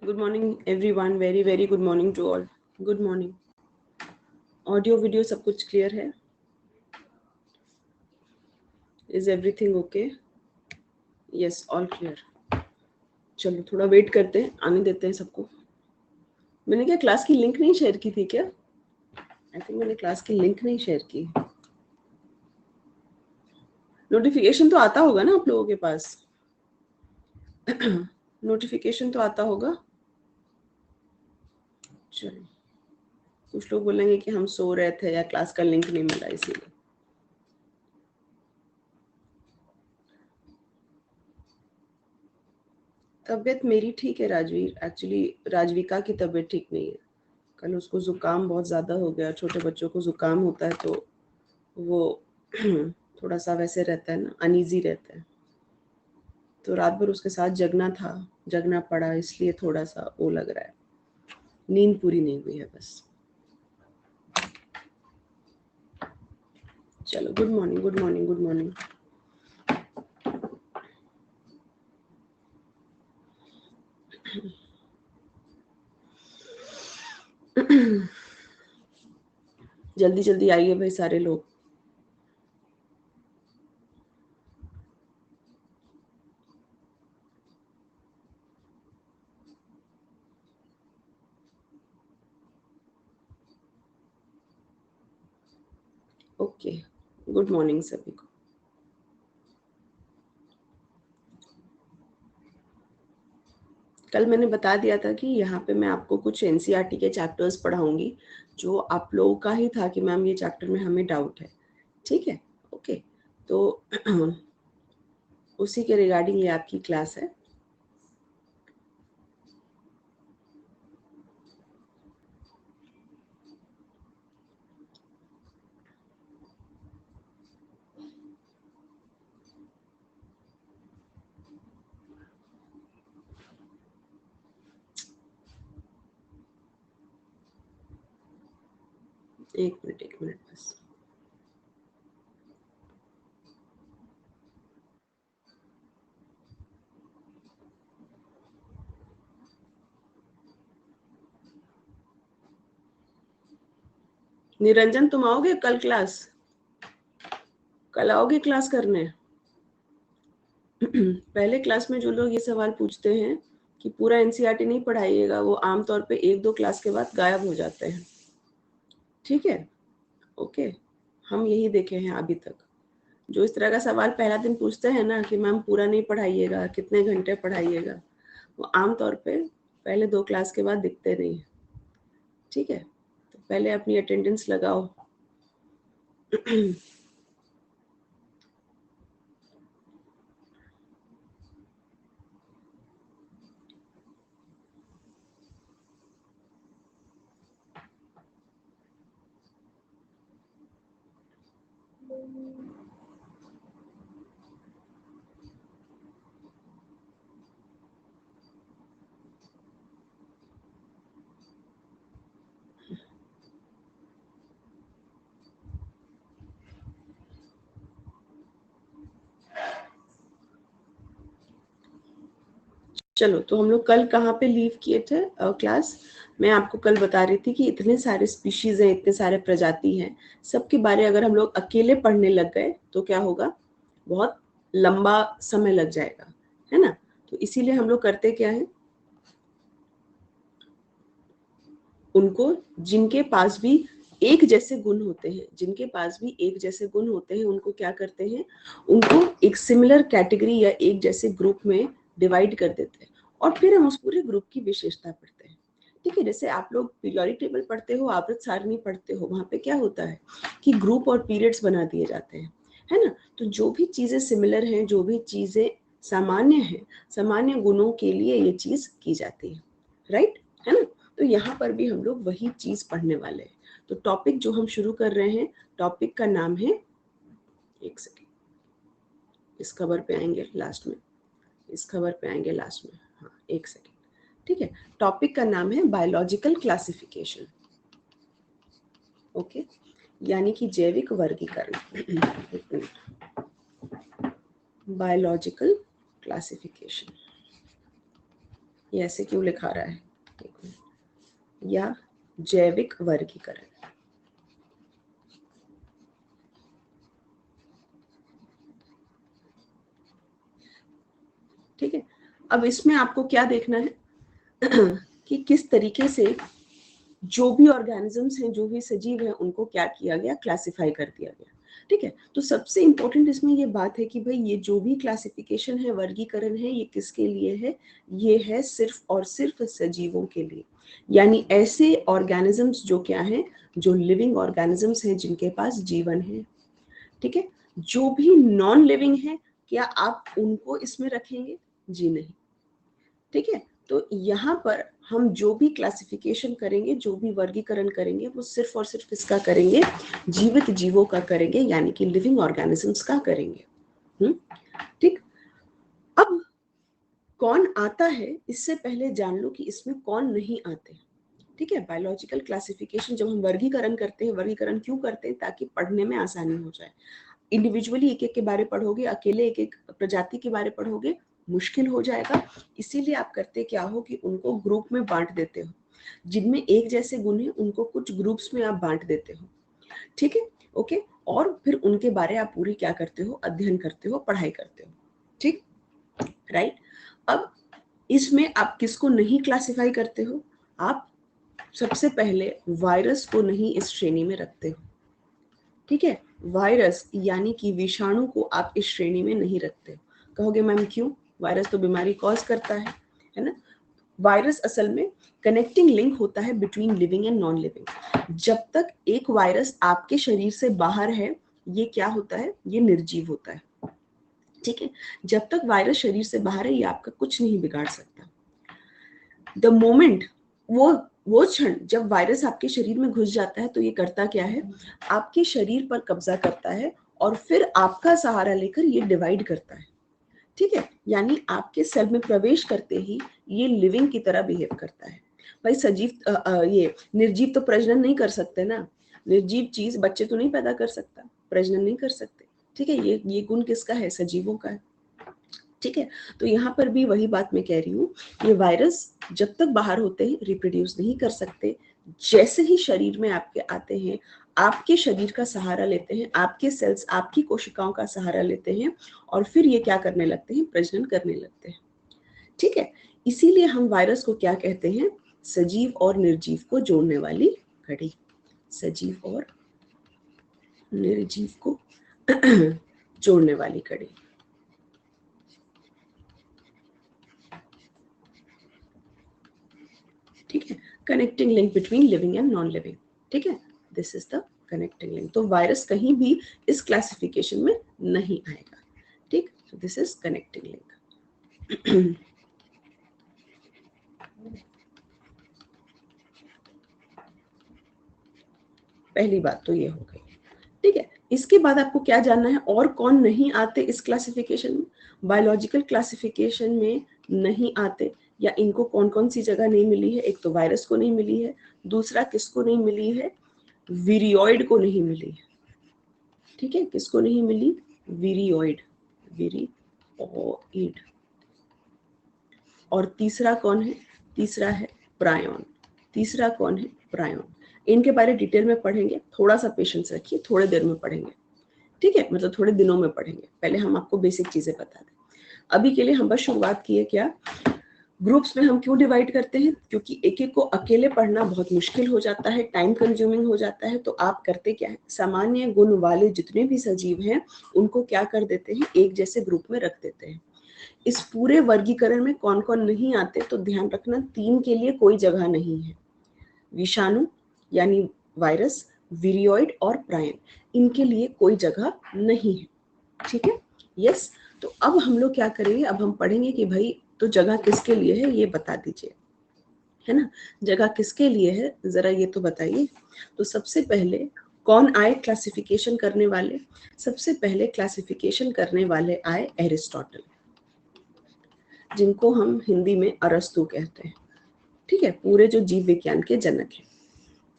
Good morning, everyone. Very, very good morning to all. Good morning. Audio, video, सब कुछ clear है? Is everything okay? Yes, all clear. चलो थोड़ा wait करते हैं, आने देते हैं सबको. मैंने क्या क्लास की लिंक नहीं शेयर की थी क्या? आई थिंक मैंने क्लास की लिंक नहीं शेयर की. नोटिफिकेशन तो आता होगा ना आप लोगों के पास? नोटिफिकेशन तो आता होगा. चलो, कुछ लोग बोलेंगे कि हम सो रहे थे या क्लास का लिंक नहीं मिला इसीलिए. तबीयत मेरी ठीक है राजवीर. एक्चुअली राजविका की तबीयत ठीक नहीं है. कल उसको जुकाम बहुत ज़्यादा हो गया. छोटे बच्चों को जुकाम होता है तो वो थोड़ा सा वैसे रहता है ना, अनईजी रहता है. तो रात भर उसके साथ जगना पड़ा, इसलिए थोड़ा सा वो लग रहा है. नींद पूरी नहीं हुई है बस. चलो, good morning, good morning, good morning. जल्दी जल्दी आइए भाई सारे लोग. ओके, गुड मॉर्निंग सभी को. कल मैंने बता दिया था कि यहाँ पे मैं आपको कुछ एनसीईआरटी के चैप्टर्स पढ़ाऊंगी जो आप लोगों का ही था कि मैम ये चैप्टर में हमें डाउट है. ठीक है, ओके. तो उसी के रिगार्डिंग ये आपकी क्लास है. एक मिनट बस. निरंजन, तुम आओगे कल क्लास? कल आओगे क्लास करने? पहले क्लास में जो लोग ये सवाल पूछते हैं कि पूरा एनसीईआरटी नहीं पढ़ाइएगा, वो आमतौर पे 1-2 क्लास के बाद गायब हो जाते हैं. ठीक है, ओके. हम यही देखे हैं अभी तक. जो इस तरह का सवाल पहला दिन पूछते हैं ना कि मैम पूरा नहीं पढ़ाइएगा, कितने घंटे पढ़ाइएगा, वो आमतौर पे पहले 2 क्लास के बाद दिखते नहीं है. ठीक है, तो पहले अपनी अटेंडेंस लगाओ. चलो, तो हम लोग कल कहाँ पे लीव किए थे क्लास? मैं आपको कल बता रही थी कि इतने सारे स्पीशीज हैं, इतने सारे प्रजाति हैं, सबके बारे अगर हम लोग अकेले पढ़ने लग गए तो क्या होगा, बहुत लंबा समय लग जाएगा, है ना. तो इसीलिए हम लोग करते क्या है, उनको जिनके पास भी एक जैसे गुण होते हैं, उनको क्या करते हैं, उनको एक सिमिलर कैटेगरी या एक जैसे ग्रुप में डिवाइड कर देते हैं और फिर हम उस पूरे ग्रुप की विशेषता पढ़ते हैं. ठीक है, जैसे आप लोग पीरियोडिक टेबल पढ़ते हो, आवर्त सारणी पढ़ते हो, वहां पे क्या होता है कि ग्रुप और पीरियड्स बना दिए जाते हैं, है ना. तो जो भी चीजें सिमिलर हैं, जो भी चीजें सामान्य हैं, सामान्य गुणों के लिए ये चीज की जाती है, राइट, है ना. तो यहाँ पर भी हम लोग वही चीज पढ़ने वाले हैं. तो टॉपिक जो हम शुरू कर रहे हैं, टॉपिक का नाम है, एक सेकेंड, इस खबर पे आएंगे लास्ट में, हाँ एक सेकेंड. ठीक है, टॉपिक का नाम है बायोलॉजिकल क्लासिफिकेशन. ओके, यानी कि जैविक वर्गीकरण. Biological classification. ये ऐसे क्यों लिखा रहा है, एक मिनट, या जैविक वर्गीकरण। ठीक है, अब इसमें आपको क्या देखना है कि किस तरीके से जो भी ऑर्गेनिजम्स हैं, जो भी सजीव हैं, उनको क्या किया गया, क्लासिफाई कर दिया गया। ठीक है, तो सबसे इंपॉर्टेंट इसमें ये बात है कि भाई ये जो भी क्लासिफिकेशन है, वर्गीकरण है, ये किसके लिए है, ये है सिर्फ और सिर्फ सजीवों के लिए। यानी ऐसे ऑर्गेनिजम्स जो क्या हैं, जो लिविंग ऑर्गेनिजम्स हैं, जिनके पास जीवन है। ठीक है, जो भी नॉन लिविंग है, क्या आप उनको इसमें रखेंगे? जी नहीं। ठीक है, तो यहाँ पर हम जो भी क्लासिफिकेशन करेंगे, जो भी वर्गीकरण करेंगे, वो सिर्फ और सिर्फ किसका करेंगे, जीवित जीवों का करेंगे, यानी कि लिविंग ऑर्गेनिजम्स का करेंगे। ठीक, अब कौन आता है इससे पहले जान लो कि इसमें कौन नहीं आते। ठीक है, बायोलॉजिकल क्लासिफिकेशन जब हम वर्गीकरण करते हैं, वर्गीकरण क्यों करते हैं, ताकि पढ़ने में आसानी हो जाए। इंडिविजुअली एक एक के बारे पढ़ोगे, अकेले एक एक प्रजाति के बारे पढ़ोगे, मुश्किल हो जाएगा। इसीलिए आप करते क्या हो कि उनको ग्रुप में बांट देते हो, जिनमें एक जैसे गुण है उनको कुछ ग्रुप्स में आप बांट देते हो। ठीक है, ओके, और फिर उनके बारे आप पूरी क्या करते हो, अध्ययन करते हो, पढ़ाई करते हो। ठीक, राइट। अब इसमें आप किसको नहीं क्लासिफाई करते हो, आप सबसे पहले वायरस को नहीं इस श्रेणी में रखते हो। ठीक है, वायरस यानी कि विषाणु को आप इस श्रेणी में नहीं रखते। कहोगे मैम क्यों, वायरस तो बीमारी कॉज करता है ना। वायरस असल में कनेक्टिंग लिंक होता है between living and non living. जब तक एक वायरस आपके शरीर से बाहर है, ये क्या होता है, ये निर्जीव होता है। ठीक है, जब तक वायरस शरीर से बाहर है, ये आपका कुछ नहीं बिगाड़ सकता। द मोमेंट, वो क्षण जब वायरस आपके शरीर में घुस जाता है, तो ये करता क्या है, आपके शरीर पर कब्जा करता है और फिर आपका सहारा लेकर ये डिवाइड करता है। ठीक है, यानी आपके सेल में प्रवेश करते ही ये लिविंग की तरह बिहेव करता है। भाई सजीव ये निर्जीव तो प्रजनन नहीं कर सकते ना, निर्जीव चीज बच्चे तो नहीं पैदा कर सकता, प्रजनन नहीं कर सकते। ठीक है, ये गुण किसका है, सजीवों का है। ठीक है, तो यहाँ पर भी वही बात मैं कह रही हूँ, ये वायरस जब तक बाहर होते हैं रिप्रोड्यूस नहीं कर सकते। जैसे ही शरीर में आपके आते हैं, आपके शरीर का सहारा लेते हैं, आपके सेल्स, आपकी कोशिकाओं का सहारा लेते हैं, और फिर ये क्या करने लगते हैं, प्रजनन करने लगते हैं। ठीक है, इसीलिए हम वायरस को क्या कहते हैं, सजीव और निर्जीव को जोड़ने वाली कड़ी। सजीव और निर्जीव को जोड़ने वाली कड़ी। ठीक है, connecting link between living and non living. ठीक है, this is the connecting link. तो वायरस कहीं भी इस क्लासिफिकेशन में नहीं आएगा। ठीक, तो दिस इज कनेक्टिंग लिंक। पहली बात तो ये हो गई। ठीक है, इसके बाद आपको क्या जानना है, और कौन नहीं आते इस क्लासिफिकेशन में, बायोलॉजिकल क्लासिफिकेशन में नहीं आते, या इनको कौन कौन सी जगह नहीं मिली है। एक तो वायरस को नहीं मिली है, दूसरा किसको नहीं मिली है, विरियोइड को नहीं मिली है। ठीक है, किसको नहीं मिली, विरियोइड, विरियोइड। और तीसरा कौन है, तीसरा है प्रायोन। तीसरा कौन है, प्रायोन। इनके बारे डिटेल में पढ़ेंगे, थोड़ा सा पेशेंस रखिए, थोड़े देर में पढ़ेंगे। ठीक है, मतलब थोड़े दिनों में पढ़ेंगे, पहले हम आपको बेसिक चीजें बता दें। अभी के लिए हम बस शुरुआत की है। क्या ग्रुप्स में हम क्यों डिवाइड करते हैं, क्योंकि एक एक को अकेले पढ़ना बहुत मुश्किल हो जाता है, टाइम कंज्यूमिंग हो जाता है। तो आप करते क्या है, सामान्य गुण वाले जितने भी सजीव हैं उनको क्या कर देते हैं, एक जैसे ग्रुप में रख देते हैं। इस पूरे वर्गीकरण में कौन कौन नहीं आते, तो ध्यान रखना, 3 के लिए कोई जगह नहीं है, विषाणु यानी वायरस, विरियोइड और प्रायन, इनके लिए कोई जगह नहीं है। ठीक है, यस। तो अब हम लोग क्या करेंगे, अब हम पढ़ेंगे कि भाई तो जगह किसके लिए है, ये बता दीजिए, है ना, जगह किसके लिए है, जरा ये तो बताइए। तो सबसे पहले कौन आए क्लासिफिकेशन करने वाले, सबसे पहले क्लासिफिकेशन करने वाले आए एरिस्टोटल, जिनको हम हिंदी में अरस्तु कहते हैं। ठीक है, पूरे जो जीव विज्ञान के जनक हैं।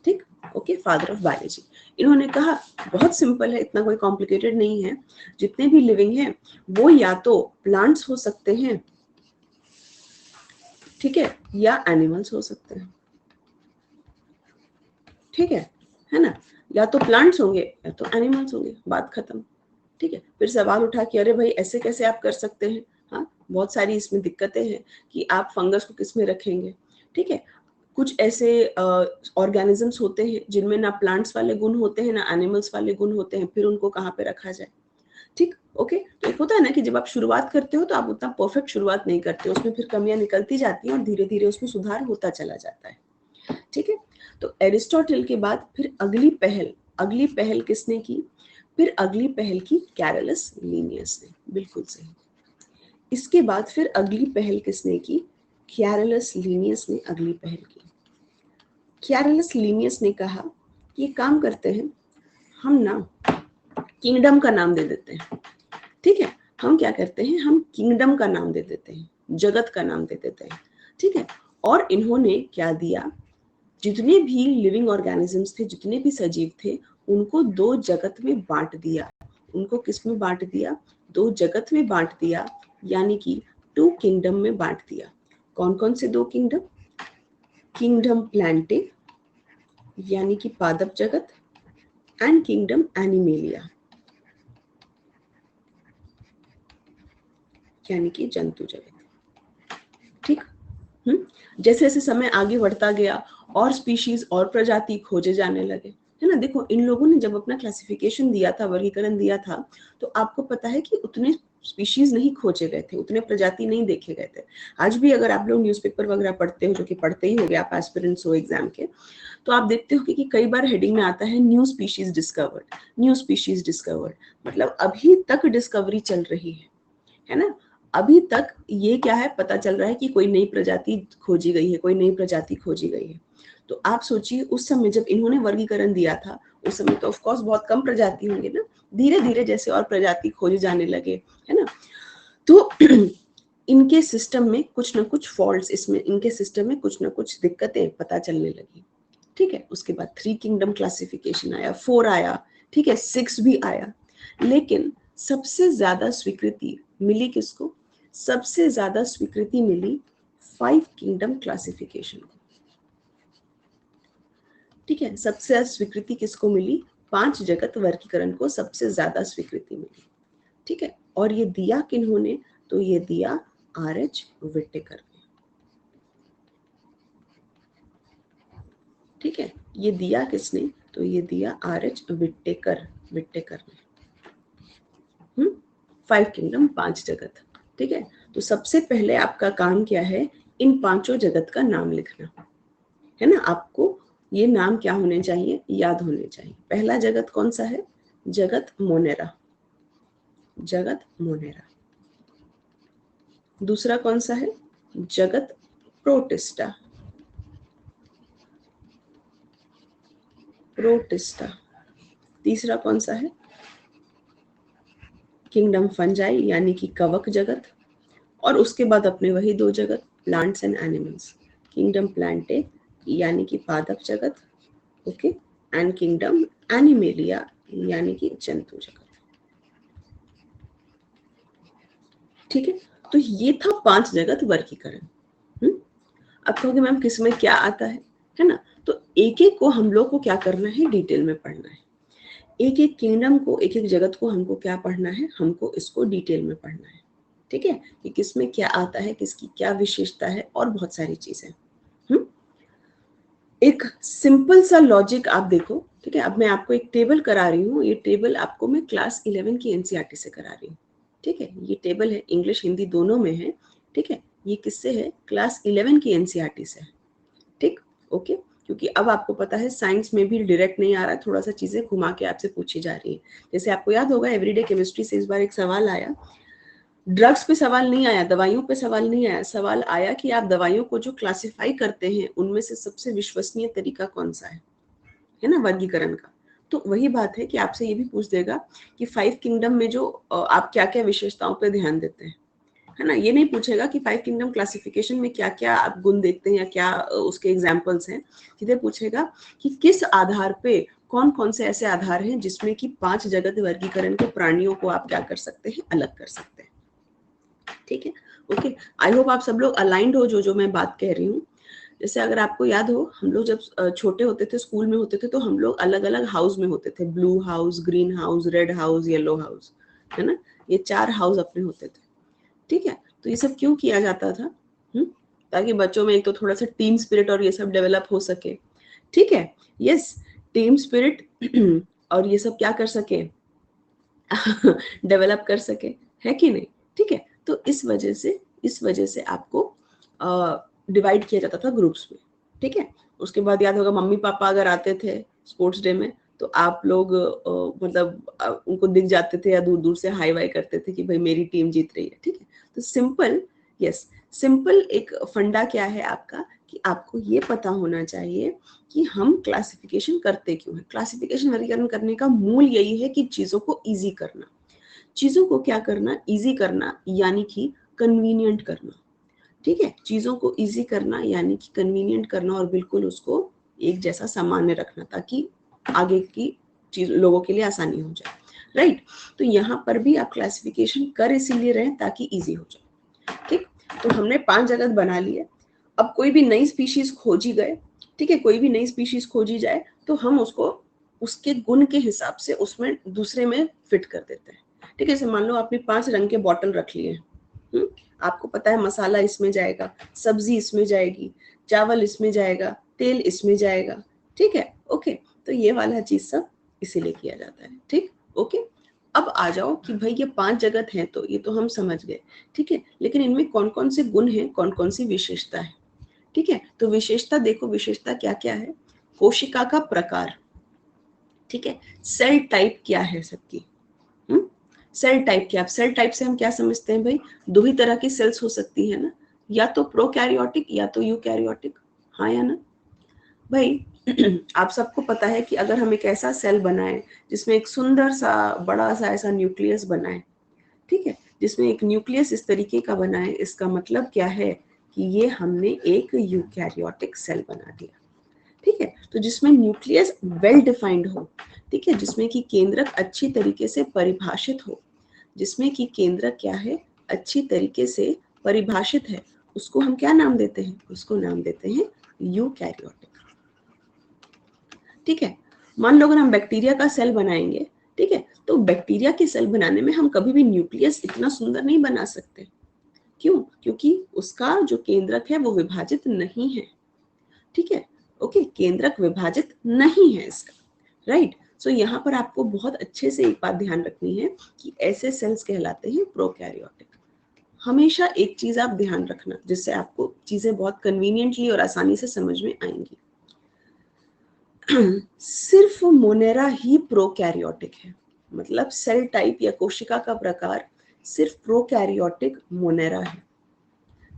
ठीक, ओके, फादर ऑफ बायोलॉजी। इन्होंने कहा बहुत सिंपल है, इतना कोई कॉम्प्लिकेटेड नहीं है, जितने भी लिविंग हैं वो या तो प्लांट्स हो सकते हैं, ठीक है, या एनिमल्स हो सकते हैं, ठीक है ना, या तो प्लांट्स होंगे या तो एनिमल्स होंगे, बात खत्म। ठीक है, फिर सवाल उठा कि अरे भाई ऐसे कैसे आप कर सकते हैं, हाँ बहुत सारी इसमें दिक्कतें हैं कि आप फंगस को किस में रखेंगे। ठीक है, कुछ ऐसे ऑर्गेनिजम्स होते हैं जिनमें ना प्लांट्स वाले गुण होते हैं ना एनिमल्स वाले गुण होते हैं, फिर उनको कहाँ पे रखा जाए। ठीक, ओके। तो एक होता है ना कि जब आप शुरुआत करते हो तो आप उतना परफेक्ट शुरुआत नहीं करते, उसमें फिर कमियां निकलती जाती हैं और धीरे धीरे उसमें सुधार होता चला जाता है। ठीक है, तो एरिस्टोटल के बाद फिर अगली पहल किसने की, फिर अगली पहल की कैरलस लीनियस ने, बिल्कुल सही। इसके बाद फिर अगली पहल किसने की, कैरलस लीनियस ने अगली पहल की। कैरलस लीनियस ने कहा कि ये काम करते हैं, हम ना किंगडम का नाम दे देते हैं। ठीक है, हम क्या करते हैं, हम किंगडम का नाम दे देते हैं, जगत का नाम दे देते हैं। ठीक है, और इन्होंने क्या दिया, जितने भी लिविंग ऑर्गेनिजम्स थे, जितने भी सजीव थे, उनको दो जगत में बांट दिया। उनको किस में बांट दिया, दो जगत में बांट दिया, यानी कि टू किंगडम में बांट दिया। कौन कौन से दो किंगडम, किंगडम प्लांटे यानी कि पादप जगत, एंड किंगडम एनिमेलिया यानी कि जंतु जगत। ठीक, जैसे जैसे समय आगे बढ़ता गया और स्पीशीज और प्रजाति खोजे जाने लगे, है ना। देखो इन लोगों ने जब अपना क्लासिफिकेशन दिया था, वर्गीकरण दिया था, तो आपको पता है कि उतने स्पीशीज नहीं खोजे गए थे, उतने प्रजाति नहीं देखे गए थे। आज भी अगर आप लोग न्यूज़पेपर वगैरह पढ़ते हो, जो कि पढ़ते ही होगे आप एस्पिरेंट्स हो एग्जाम के, तो आप देखते हो कि कई बार हेडिंग में आता है new species discovered, new species discovered, मतलब अभी तक डिस्कवरी चल रही है ना। अभी तक ये क्या है, पता चल रहा है कि कोई नई प्रजाति खोजी गई है, कोई नई प्रजाति खोजी गई है। तो आप सोचिए उस समय जब इन्होंने वर्गीकरण दिया था, उस समय तो ऑफ कोर्स बहुत कम प्रजाति होंगे ना, धीरे धीरे जैसे और प्रजाति खोजे जाने लगे, है ना। तो इनके सिस्टम में कुछ ना कुछ फॉल्ट्स, इसमें इनके सिस्टम में कुछ ना कुछ दिक्कतें पता चलने लगी। ठीक है, उसके बाद 3 किंगडम क्लासिफिकेशन आया, 4 आया, ठीक है, 6 भी आया, लेकिन सबसे ज्यादा स्वीकृति मिली किसको, सबसे ज्यादा स्वीकृति मिली 5 किंगडम क्लासिफिकेशन को। ठीक है, सबसे ज्यादा स्वीकृति किसको मिली, 5 जगत वर्गीकरण को सबसे ज्यादा स्वीकृति मिली। ठीक है, और ये दिया किन्होंने, तो ये दिया आर.एच. विटेकर ने। ठीक है, ये दिया किसने, तो ये दिया आर.एच. विटेकर ने। 5 किंगडम, 5 जगत। ठीक है, तो सबसे पहले आपका काम क्या है, इन पांचों जगत का नाम लिखना है ना। आपको ये नाम क्या होने चाहिए, याद होने चाहिए। पहला जगत कौन सा है, जगत मोनेरा, जगत मोनेरा। दूसरा कौन सा है, जगत प्रोटिस्टा, प्रोटिस्टा। तीसरा कौन सा है, किंगडम फंजाई यानी कि कवक जगत। और उसके बाद अपने वही दो जगत, plants and animals, kingdom Plantae यानी कि पादप जगत, ओके, एंड किंगडम एनिमेलिया यानी कि जंतु जगत। ठीक है, तो ये था 5 जगत वर्गीकरण। अब कहोगे मैम किसमें क्या आता है ना। तो एक एक को हम लोग को क्या करना है, डिटेल में पढ़ना है। एक एक किंगडम को, एक एक जगत को हमको क्या पढ़ना है, हमको इसको डिटेल में पढ़ना है। ठीक है, कि किसमें क्या आता है, किसकी क्या विशेषता है, और बहुत सारी चीजें। एक सिंपल सा लॉजिक आप देखो। ठीक है, अब मैं आपको एक टेबल करा रही हूँ, ये टेबल आपको मैं क्लास 11 की एनसीईआरटी से करा रही हूँ। ठीक है, ये टेबल है, इंग्लिश हिंदी दोनों में है। ठीक है, ये किससे है, क्लास 11 की एनसीईआरटी से। ठीक, ओके, क्योंकि अब आपको पता है साइंस में भी डायरेक्ट नहीं आ रहा, थोड़ा सा चीजें घुमा के आपसे पूछी जा रही है। जैसे आपको याद होगा एवरीडे केमिस्ट्री से इस बार एक सवाल आया, ड्रग्स पे सवाल नहीं आया, दवाइयों पे सवाल नहीं आया, सवाल आया कि आप दवाइयों को जो क्लासिफाई करते हैं उनमें से सबसे विश्वसनीय तरीका कौन सा है ना, वर्गीकरण का। तो वही बात है कि आपसे ये भी पूछ देगा कि 5 किंगडम में जो आप क्या क्या विशेषताओं पे ध्यान देते हैं, है ना। ये नहीं पूछेगा कि 5 किंगडम क्लासिफिकेशन में क्या क्या आप गुण देखते हैं या क्या उसके एग्जाम्पल्स हैं। सीधे पूछेगा कि किस आधार पे, कौन कौन से ऐसे आधार हैं जिसमें कि 5 जगत वर्गीकरण के प्राणियों को आप क्या कर सकते हैं, अलग कर सकते हैं। ठीक है, ओके, आई होप आप सब लोग अलाइंड हो जो जो मैं बात कह रही हूँ। जैसे अगर आपको याद हो, हम लोग जब छोटे होते थे, स्कूल में होते थे, तो हम लोग अलग अलग हाउस में होते थे, blue house, green house, red house, yellow house, है ना, ये 4 हाउस अपने होते थे। ठीक है, तो ये सब क्यों किया जाता था? ताकि बच्चों में एक तो थोड़ा सा टीम स्पिरिट और ये सब डेवलप हो सके। ठीक है, यस, टीम स्पिरिट और ये सब क्या कर सके डेवलप कर सके, है कि नहीं? ठीक है, तो इस वजह से आपको डिवाइड किया जाता था ग्रुप्स में। ठीक है, उसके बाद याद होगा मम्मी पापा अगर आते थे स्पोर्ट्स डे में, तो आप लोग मतलब उनको दिख जाते थे या दूर दूर से हाई वाई करते थे कि भाई मेरी टीम जीत रही है। ठीक है, तो सिंपल, यस, सिंपल एक फंडा क्या है आपका, कि आपको ये पता होना चाहिए कि हम क्लासिफिकेशन करते क्यों हैं। क्लासिफिकेशन वर्गीकरण करने का मूल यही है कि चीजों को इजी करना, चीजों को क्या करना, इजी करना, यानी कि कन्वीनियंट करना। ठीक है, चीजों को इजी करना यानी कि कन्वीनियंट करना और बिल्कुल उसको एक जैसा सामान्य रखना, ताकि आगे की चीज लोगों के लिए आसानी हो जाए। राइट, तो यहाँ पर भी आप क्लासिफिकेशन कर इसीलिए रहे ताकि इजी हो जाए। ठीक, तो हमने 5 जगत बना लिए। अब कोई भी नई स्पीशीज खोजी गए, ठीक है, कोई भी नई स्पीशीज खोजी जाए तो हम उसको उसके गुण के हिसाब से उसमें दूसरे में फिट कर देते हैं। ठीक है, जैसे मान लो आपने 5 रंग के बॉटल रख लिए, आपको पता है मसाला इसमें जाएगा, सब्जी इसमें जाएगी, चावल इसमें जाएगा, तेल इसमें जाएगा। ठीक है, ओके, तो ये वाला चीज सब इसीलिए किया जाता है। ठीक, ओके, अब आ जाओ कि भाई ये 5 जगत हैं, तो ये तो हम समझ गए। ठीक है, लेकिन इनमें कौन कौन से गुण हैं, कौन कौन सी विशेषता है? ठीक है, तो विशेषता देखो, विशेषता क्या क्या है? कोशिका का प्रकार, ठीक है, सेल टाइप क्या है सबकी, सेल टाइप क्या, सेल टाइप से हम क्या समझते हैं भाई, 2 ही तरह की सेल्स हो सकती है ना, या तो प्रोकैरियोटिक या तो यूकैरियोटिक, हाँ या ना भाई? आप सबको पता है कि अगर हम एक ऐसा सेल बनाए जिसमें एक सुंदर सा बड़ा सा ऐसा न्यूक्लियस बनाए, ठीक है, जिसमें एक न्यूक्लियस इस तरीके का बना है, इसका मतलब क्या है कि ये हमने एक यूकैरियोटिक सेल बना दिया। ठीक है, तो जिसमें न्यूक्लियस वेल डिफाइंड हो, ठीक है, जिसमें कि केंद्रक अच्छी तरीके से परिभाषित हो, जिसमें कि केंद्रक क्या है, अच्छी तरीके से परिभाषित है, उसको हम क्या नाम देते हैं? उसको नाम देते हैं यूकैरियोटिक। ठीक है, मान लो अगर हम बैक्टीरिया का सेल बनाएंगे, ठीक है, तो बैक्टीरिया के सेल बनाने में हम कभी भी न्यूक्लियस इतना सुंदर नहीं बना सकते। क्यों? क्योंकि उसका जो केंद्रक है वो विभाजित नहीं है। ठीक है, ओके, केंद्रक विभाजित नहीं है इसका। राइट, सो यहाँ पर आपको बहुत अच्छे से एक बात ध्यान रखनी है कि ऐसे सेल्स कहलाते हैं प्रोकैरियोटिक। हमेशा एक चीज आप ध्यान रखना, जिससे आपको चीजें बहुत कन्वीनियंटली और आसानी से समझ में आएंगी। सिर्फ मोनेरा ही प्रोकैरियोटिक है, मतलब सेल टाइप या कोशिका का प्रकार सिर्फ प्रोकैरियोटिक मोनेरा है।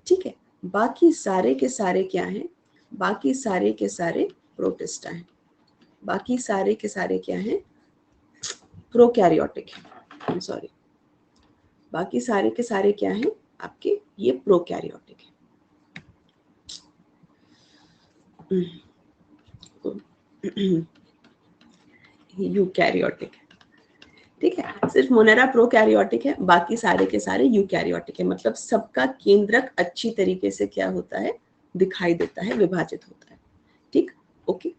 ठीक है, बाकी सारे के सारे क्या हैं? बाकी सारे के सारे प्रोटिस्टा हैं। बाकी सारे के सारे क्या हैं? प्रोकैरियोटिक है, सॉरी, बाकी सारे के सारे क्या हैं आपके? ये प्रोकैरियोटिक है, यूकैरियोटिक है। ठीक है, सिर्फ मोनेरा प्रोकैरियोटिक है, बाकी सारे के सारे यूकैरियोटिक है। मतलब सबका केंद्रक अच्छी तरीके से क्या होता है? दिखाई देता है, विभाजित होता है। ठीक, ओके,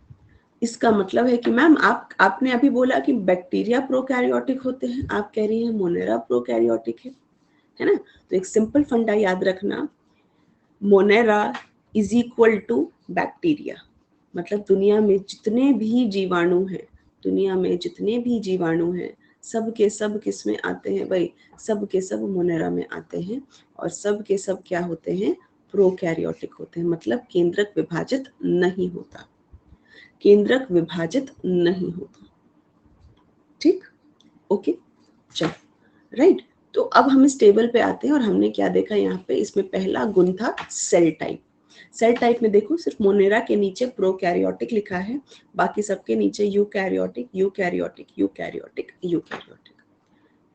इसका मतलब है कि मैम आपने अभी बोला कि बैक्टीरिया प्रोकैरियोटिक होते हैं, आप कह रही हैं मोनेरा प्रोकैरियोटिक है ना? तो एक सिंपल फंडा याद रखना, monera is equal to bacteria. मतलब दुनिया में जितने भी जीवाणु हैं, दुनिया में जितने भी जीवाणु हैं, सब के सब किस में आते हैं भाई? सब के सब मोनेरा में आते हैं, और सब के सब क्या होते हैं? प्रोकैरियोटिक होते हैं। मतलब केंद्रक विभाजित नहीं होता, केंद्रक विभाजित नहीं होता। ठीक, ओके, चलो, राइट, तो अब हम इस टेबल पे आते हैं और हमने क्या देखा यहाँ पे? इसमें पहला गुण था सेल टाइप। सेल टाइप में देखो, सिर्फ मोनेरा के नीचे प्रोकैरियोटिक लिखा है, बाकी सबके नीचे यूकैरियोटिक, यूकैरियोटिक, यूकैरियोटिक, यूकैरियोटिक।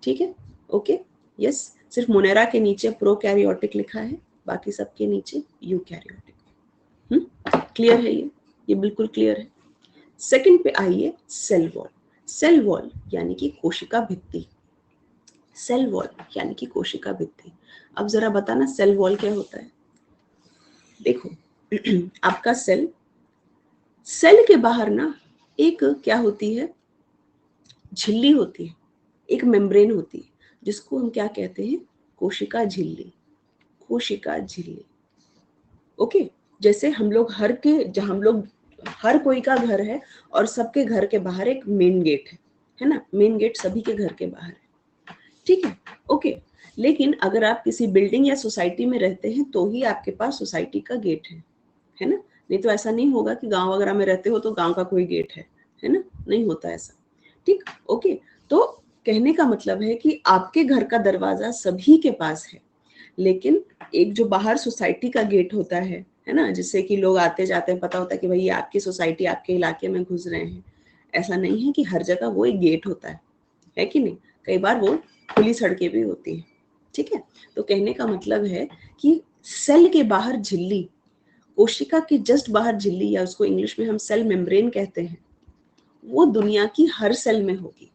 ठीक है, ओके, यस, सिर्फ मोनेरा के नीचे प्रोकैरियोटिक लिखा है, बाकी सबके नीचे यूकैरियोटिक। क्लियर है ये बिल्कुल क्लियर है। सेकंड पे आइए, सेल वॉल। सेल वॉल यानी कि कोशिका भित्ति। सेल वॉल यानी कि कोशिका भित्ति। अब जरा बताना सेल वॉल क्या होता है। देखो आपका सेल के बाहर ना एक क्या होती है, झिल्ली होती है, एक मेम्ब्रेन होती है, जिसको हम क्या कहते हैं, कोशिका झिल्ली। कोशिका झिल्ली, ओके। जैसे हम लोग हर कोई का घर है और सबके घर के बाहर एक मेन गेट है ना, मेन गेट सभी के घर के बाहर है, ठीक है, ओके। लेकिन अगर आप किसी बिल्डिंग या सोसाइटी में रहते हैं तो ही आपके पास सोसाइटी का गेट है ना, नहीं तो ऐसा नहीं होगा कि गांव वगैरह में रहते हो तो गांव का कोई गेट है ना, नहीं होता ऐसा, ठीक, ओके। तो कहने का मतलब है कि आपके घर का दरवाजा सभी के पास है, लेकिन एक जो बाहर सोसाइटी का गेट होता है ना, जिससे कि लोग आते जाते हैं, पता होता है कि भाई ये आपकी सोसाइटी आपके इलाके में घुस रहे हैं, ऐसा नहीं है कि हर जगह वो एक गेट होता है कि नहीं, कई बार वो खुली सड़कें भी होती हैं, ठीक है। तो कहने का मतलब है कि सेल के बाहर झिल्ली, कोशिका के जस्ट बाहर झिल्ली, या उसको इंग्लिश में हम सेल मेम्ब्रेन कहते हैं, वो दुनिया की हर सेल में होगी,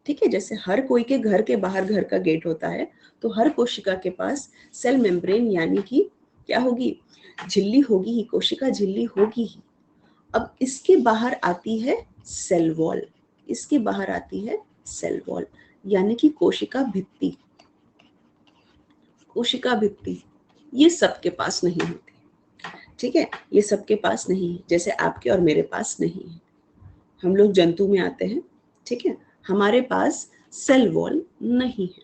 ठीक है। जैसे हर कोई के घर के बाहर घर का गेट होता है, तो हर कोशिका के पास सेल मेम्ब्रेन यानी कि क्या होगी, झिल्ली होगी ही, कोशिका झिल्ली होगी ही। अब इसके बाहर आती है सेल वॉल, इसके बाहर आती है सेल वॉल यानी कि कोशिका भित्ति। कोशिका भित्ति ये सबके पास नहीं होती, ठीक है, ये सबके पास नहीं है, जैसे आपके और मेरे पास नहीं है। हम लोग जंतु में आते हैं, ठीक है, हमारे पास सेल वॉल नहीं है,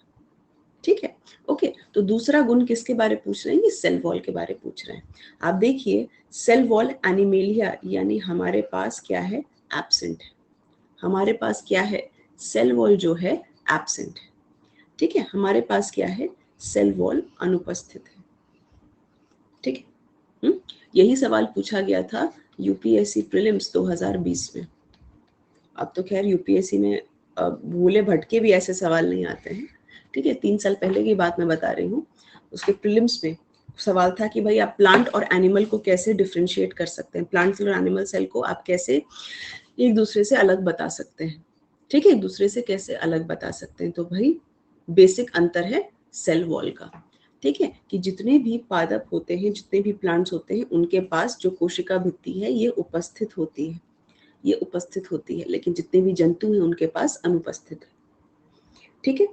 ठीक है, ओके। तो दूसरा गुण किसके बारे पूछ रहे हैं, ये सेल वॉल के बारे पूछ रहे हैं। आप देखिए सेल वॉल एनिमेलिया यानी हमारे पास क्या है, एब्सेंट है, हमारे पास क्या है, सेल वॉल जो है एब्सेंट है, ठीक है, हमारे पास क्या है, सेल वॉल अनुपस्थित है, ठीक है। यही सवाल पूछा गया था यूपीएससी प्रीलिम्स 2020 में। अब तो खैर यूपीएससी में भूले भटके भी ऐसे सवाल नहीं आते हैं, ठीक है, 3 साल पहले की बात मैं बता रही हूँ। उसके प्रीलिम्स में सवाल था कि भाई आप प्लांट और एनिमल को कैसे डिफ्रेंशिएट कर सकते हैं, प्लांट सेल और एनिमल सेल को आप कैसे एक दूसरे से अलग बता सकते हैं, ठीक है, एक दूसरे से कैसे अलग बता सकते हैं। तो भाई बेसिक अंतर है सेल वॉल का, ठीक है, कि जितने भी पादप होते हैं, जितने भी प्लांट्स होते हैं, उनके पास जो कोशिका भित्ति है ये उपस्थित होती है, ये उपस्थित होती है, लेकिन जितने भी जंतु हैं उनके पास अनुपस्थित है, ठीक है।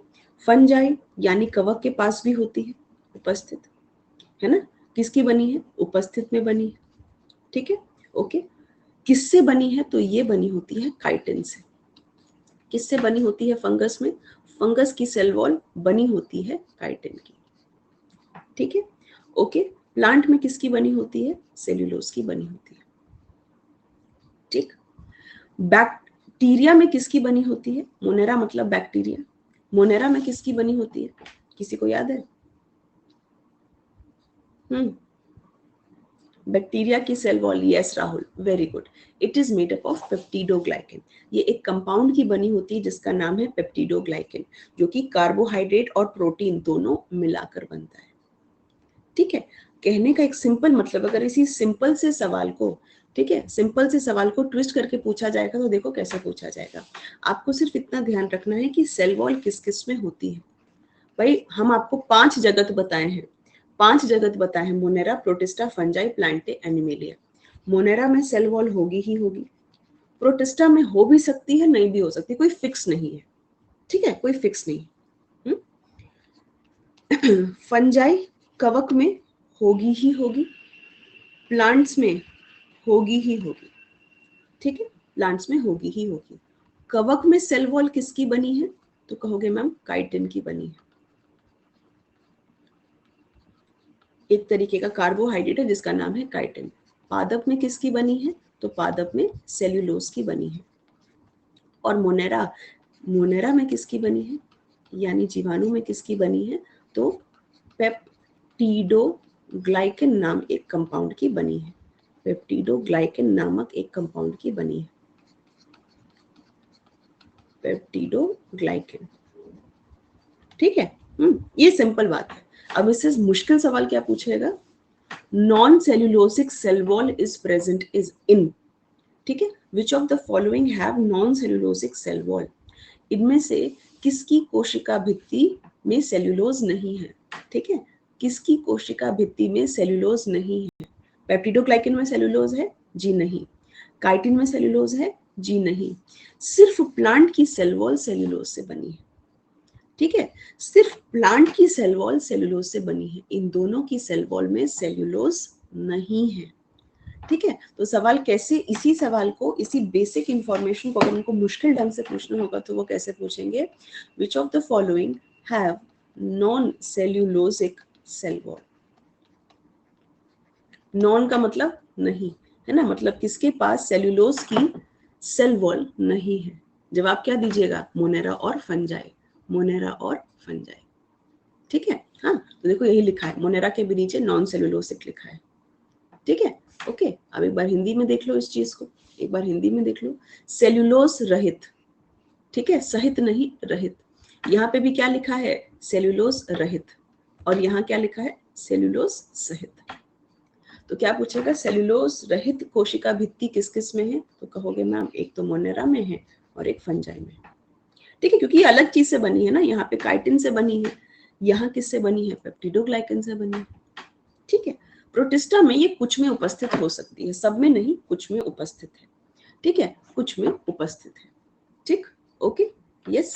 फंजाई यानी कवक के पास भी होती है, उपस्थित है ना, किसकी बनी है, उपस्थित में बनी है, ठीक है, ओके। किससे बनी है, तो ये बनी होती है काइटिन से। किससे बनी होती है, फंगस में, फंगस की सेल वॉल बनी होती है काइटिन की, ठीक है, ओके। प्लांट में किसकी बनी होती है, सेल्यूलोज की बनी होती है, ठीक। बैक्टीरिया में किसकी बनी होती है, मोनेरा मतलब बैक्टीरिया, मोनेरा में किसकी बनी होती है, किसी को याद है, बैक्टीरिया की cell wall, yes Rahul, very good, it is made up of peptidoglycan. ये एक कंपाउंड की बनी होती है जिसका नाम है पेप्टिडोग्लाइकेन, जो कि कार्बोहाइड्रेट और प्रोटीन दोनों मिलाकर बनता है, ठीक है। कहने का एक सिंपल मतलब, अगर इसी सिंपल से सवाल को, ठीक है, सिंपल से सवाल को ट्विस्ट करके पूछा जाएगा तो देखो कैसे पूछा जाएगा। आपको सिर्फ इतना ध्यान रखना है कि सेल वॉल किस किस में होती है। भाई हम आपको 5 जगत बताए हैं, 5 जगत बताए हैं, Monera, protista, fungi, Plantae, animalia. Monera में सेल वॉल होगी ही होगी, प्रोटिस्टा में हो भी सकती है, नहीं भी हो सकती, कोई फिक्स नहीं है, ठीक है, कोई फिक्स नहीं। फंजाई कवक में होगी ही होगी, प्लांट्स में होगी ही होगी, ठीक है, प्लांट्स में होगी ही होगी। कवक में सेल वॉल किसकी बनी है, तो कहोगे मैम काइटिन की बनी है, एक तरीके का कार्बोहाइड्रेट है जिसका नाम है काइटिन। पादप में किसकी बनी है, तो पादप में सेल्यूलोज की बनी है। और मोनेरा, मोनेरा में किसकी बनी है, यानी जीवाणु में किसकी बनी है, तो पेप्टिडोग्लाइकेन नाम एक कंपाउंड की बनी है, पेप्टिडोग्लाइकेन नामक एक कंपाउंड की बनी है, पेप्टिडोग्लाइकेन, ठीक है। ये सिंपल बात है। अब इससे मुश्किल सवाल क्या पूछेगा, non cellulosic cell wall is present is in, ठीक है, which of the following have non cellulosic cell wall, इनमें से किसकी कोशिका भित्ति में सेल्यूलोज नहीं है? ठीक है, किसकी कोशिका भित्ति में सेल्यूलोज नहीं है? पेप्टिडोग्लाइकन में सेल्यूलोज है? जी नहीं। काइटिन में सेल्यूलोज है? जी नहीं। सिर्फ प्लांट की सेल वॉल सेल्यूलोज से बनी है। ठीक है, सिर्फ प्लांट की सेल वॉल सेल्यूलोज से बनी है, इन दोनों की सेल वॉल में सेल्यूलोज नहीं है। ठीक है, तो सवाल कैसे, इसी सवाल को, इसी बेसिक इंफॉर्मेशन को अगर उनको मुश्किल ढंग से पूछना होगा तो वो कैसे पूछेंगे? Which of the following have non cellulosic cell wall? Non का मतलब नहीं, है ना, मतलब किसके पास सेल्यूलोज की सेल वॉल नहीं है? जवाब क्या दीजिएगा? मोनेरा और फंजाई, मोनेरा और फंजाई। ठीक है, हाँ, तो देखो यही लिखा है, मोनेरा के भी नीचे नॉन सेल्यूलोसिक लिखा है। ठीक है, ओके। अब एक बार हिंदी में देख लो इस चीज को, एक बार हिंदी में देख लो, सेल्यूलोज रहित। ठीक है, सहित नहीं, रहित। यहाँ पे भी क्या लिखा है? सेल्यूलोज रहित। और यहाँ क्या लिखा है? सेल्यूलोज सहित। तो क्या पूछेगा? सेल्यूलोज रहित कोशिका भित्ति किस किस में है? तो कहोगे मैम एक तो मोनेरा में है और एक फंजाई में। ठीक है, क्योंकि ये अलग चीज से बनी है ना, यहाँ पे काइटिन से बनी है, यहाँ किससे बनी है? पेप्टिडोग्लाइकन से बनी है। ठीक है, प्रोटिस्टा में ये कुछ में उपस्थित हो सकती है, सब में नहीं, कुछ में उपस्थित है। ठीक है, कुछ में उपस्थित है। ठीक, ओके, यस।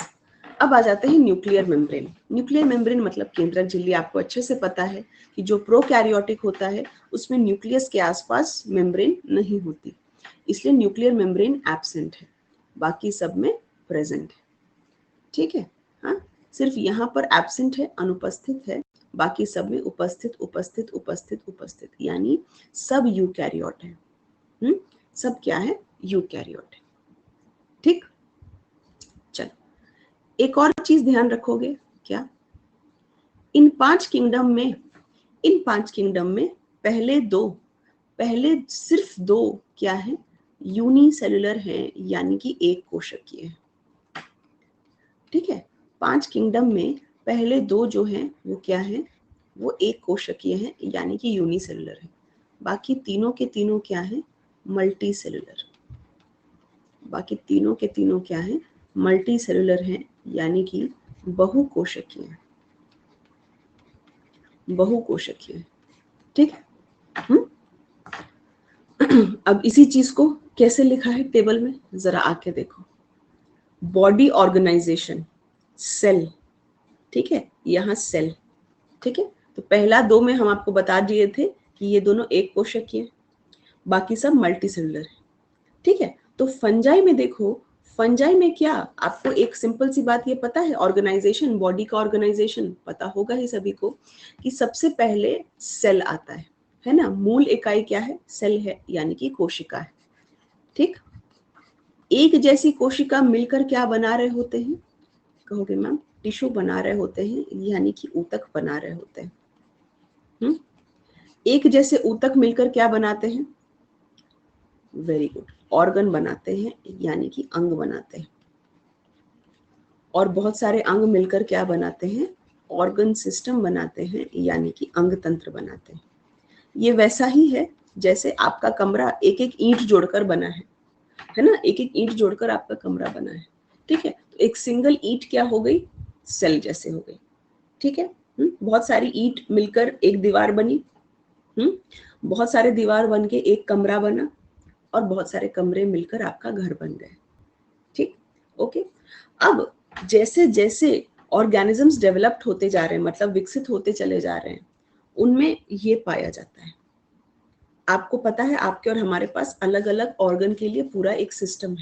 अब आ जाते हैं न्यूक्लियर मेम्ब्रेन। न्यूक्लियर मेम्ब्रेन मतलब केंद्रक झिल्ली। आपको अच्छे से पता है कि जो प्रोकैरियोटिक होता है उसमें न्यूक्लियस के आसपास मेम्ब्रेन नहीं होती, इसलिए न्यूक्लियर मेम्ब्रेन एब्सेंट है, बाकी सब में प्रेजेंट है। ठीक है, हाँ, सिर्फ यहाँ पर एब्सेंट है, अनुपस्थित है, बाकी सब में उपस्थित उपस्थित उपस्थित उपस्थित, यानी सब यूकैरियोट है। सब क्या है? यूकैरियोट है। ठीक, चलो एक और चीज ध्यान रखोगे क्या? इन पांच किंगडम में पहले सिर्फ दो क्या है? यूनिसेलुलर है, यानी कि एक कोशिकीय है। ठीक है, पांच किंगडम में पहले दो जो हैं वो क्या है? वो एक कोशिकीय है, यानी कि यूनिसेलुलर है। बाकी तीनों के तीनों क्या है? Multi cellular. बाकी तीनों के तीनों क्या है? मल्टी सेलुलर है, यानी कि बहुकोशिकीय, बहुकोशिकीय। ठीक है, अब इसी चीज को कैसे लिखा है टेबल में, जरा आके देखो। Body organisation, cell. ठीक है, यहाँ सेल। ठीक है, तो पहला दो में हम आपको बता दिए थे कि ये दोनों एक कोशिकीय है, बाकी सब मल्टी सेलुलर है। ठीक है, तो फंजाई में देखो, फंजाई में क्या, आपको एक सिंपल सी बात ये पता है, ऑर्गेनाइजेशन, बॉडी का ऑर्गेनाइजेशन पता होगा ही सभी को, कि सबसे पहले सेल आता है ना, मूल इकाई क्या है? सेल है, यानी कि कोशिका है। ठीक, एक जैसी कोशिका मिलकर क्या बना रहे होते हैं? कहोगे मैम टिश्यू बना रहे होते हैं, यानी कि ऊतक बना रहे होते हैं। एक जैसे ऊतक मिलकर क्या बनाते हैं? वेरी गुड, ऑर्गन बनाते हैं, यानी कि अंग बनाते हैं। और बहुत सारे अंग मिलकर क्या बनाते हैं? ऑर्गन सिस्टम बनाते हैं, यानी कि अंग तंत्र बनाते हैं। ये वैसा ही है जैसे आपका कमरा एक एक ईंट जोड़कर बना है ना, एक एक ईंट जोड़कर आपका कमरा बना है। ठीक है, तो एक सिंगल ईंट क्या हो गई? सेल जैसे हो गई। ठीक है, बहुत सारी ईंट मिलकर एक दीवार बनी, बहुत सारे दीवार बन के एक कमरा बना, और बहुत सारे कमरे मिलकर आपका घर बन गए। ठीक, ओके। अब जैसे जैसे ऑर्गेनिजम्स डेवलप्ड होते जा रहे हैं, मतलब विकसित होते चले जा रहे हैं, उनमें ये पाया जाता है। आपको पता है आपके और हमारे पास अलग अलग ऑर्गन के लिए पूरा एक सिस्टम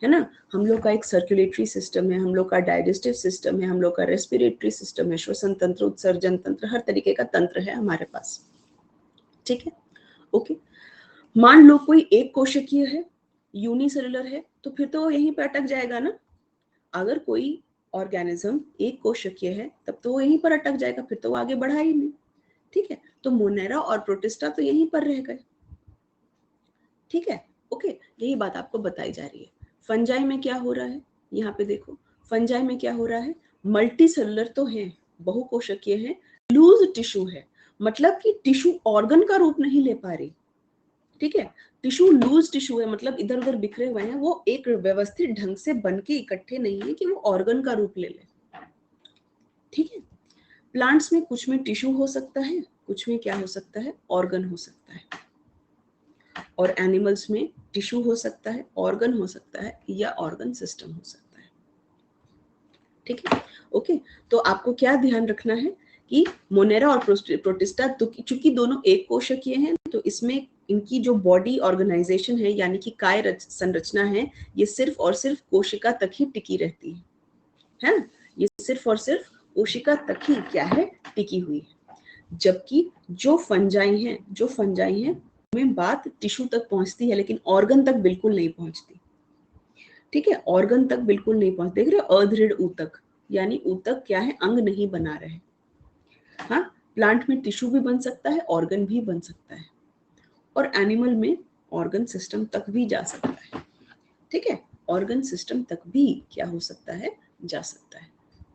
है ना। हम लोग का एक सर्कुलेटरी सिस्टम है, हम लोग का डाइजेस्टिव सिस्टम है, हम लोग का रेस्पिरेटरी सिस्टम है, श्वसन तंत्र, उत्सर्जन तंत्र, हर तरीके का तंत्र है हमारे पास। ठीक है, ओके। मान लो कोई एक कोशिकीय है, यूनिसेलुलर है, तो फिर तो वो यहीं पे अटक जाएगा ना। अगर कोई ऑर्गेनिज्म एक कोशिकीय है तब तो वो यहीं पर अटक जाएगा, फिर तो वो आगे बढ़ा ही नहीं। ठीक है, तो मोनेरा और प्रोटिस्टा तो यहीं पर रह गए। ठीक है, ओके, यही बात आपको बताई जा रही है। फंजाई में क्या हो रहा है? यहाँ पे देखो, फंजाई में क्या हो रहा है? मल्टी सेलुलर तो है, बहुकोशिकीय है, लूज टिश्यू है, मतलब कि टिश्यू ऑर्गन का रूप नहीं ले पा रही, ठीक है। टिश्यू लूज टिश्यू है, मतलब इधर उधर बिखरे हुए हैं, वो एक व्यवस्थित ढंग से बन के इकट्ठे नहीं है कि वो ऑर्गन का रूप ले ले। ठीक है। प्लांट्स में कुछ में टिश्यू हो सकता है, कुछ में क्या हो सकता है, ऑर्गन हो सकता है। और एनिमल्स में टिश्यू हो सकता है, ऑर्गन हो सकता है, या ऑर्गन सिस्टम हो सकता है। ठीक है। ओके, तो आपको क्या ध्यान रखना है कि मोनेरा और प्रोटिस्टा चूंकि दोनों एक कोशिकीय हैं, तो इसमें इनकी जो बॉडी ऑर्गेनाइजेशन है यानी कि काय संरचना है, ये सिर्फ और सिर्फ कोशिका तक ही टिकी रहती है ना? ये सिर्फ और सिर्फ कोशिका तक ही क्या है, टिकी हुई है। जबकि जो फंजाई हैं में बात टिश्यू तक पहुंचती है, लेकिन ऑर्गन तक बिल्कुल नहीं पहुंचती। ठीक है, ऑर्गन तक बिल्कुल नहीं पहुंच, देख रहे हो, अदृढ़ ऊतक, यानी ऊतक क्या है, अंग नहीं बना रहे। हाँ, प्लांट में टिश्यू भी बन सकता है, ऑर्गन भी बन सकता है, और एनिमल में ऑर्गन सिस्टम तक भी जा सकता है। ठीक है, ऑर्गन सिस्टम तक भी क्या हो सकता है, जा सकता है।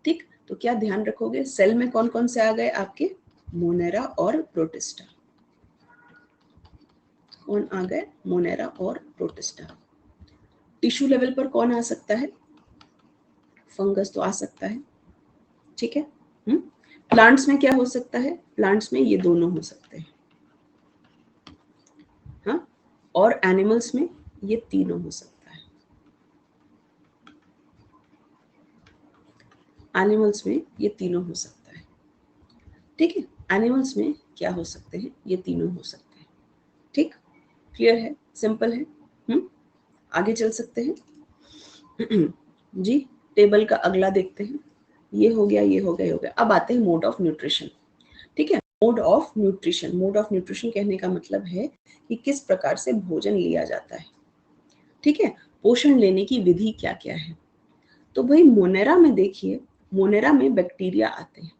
ठीक, तो क्या ध्यान रखोगे, सेल में कौन कौन से आ गए आपके, मोनेरा और प्रोटिस्टा। कौन आ गए, मोनेरा और प्रोटिस्टा। टिश्यू लेवल पर कौन आ सकता है, फंगस तो आ सकता है। ठीक है। प्लांट्स में क्या हो सकता है, प्लांट्स में ये दोनों हो सकते हैं। हाँ, और एनिमल्स में ये तीनों हो सकता है। एनिमल्स में ये तीनों हो सकता है। ठीक है, एनिमल्स में क्या हो सकते हैं, ये तीनों हो सकते हैं। ठीक, क्लियर है, सिंपल है। आगे चल सकते हैं जी। टेबल का अगला देखते हैं। ये हो गया, ये हो गया, ये हो गया। अब आते हैं मोड ऑफ न्यूट्रिशन। ठीक है, mode of nutrition, mode of nutrition कहने का मतलब है कि किस प्रकार से भोजन लिया जाता है। ठीक है, पोषण लेने की विधि क्या क्या है। तो भाई मोनेरा में देखिए, मोनेरा में बैक्टीरिया आते हैं।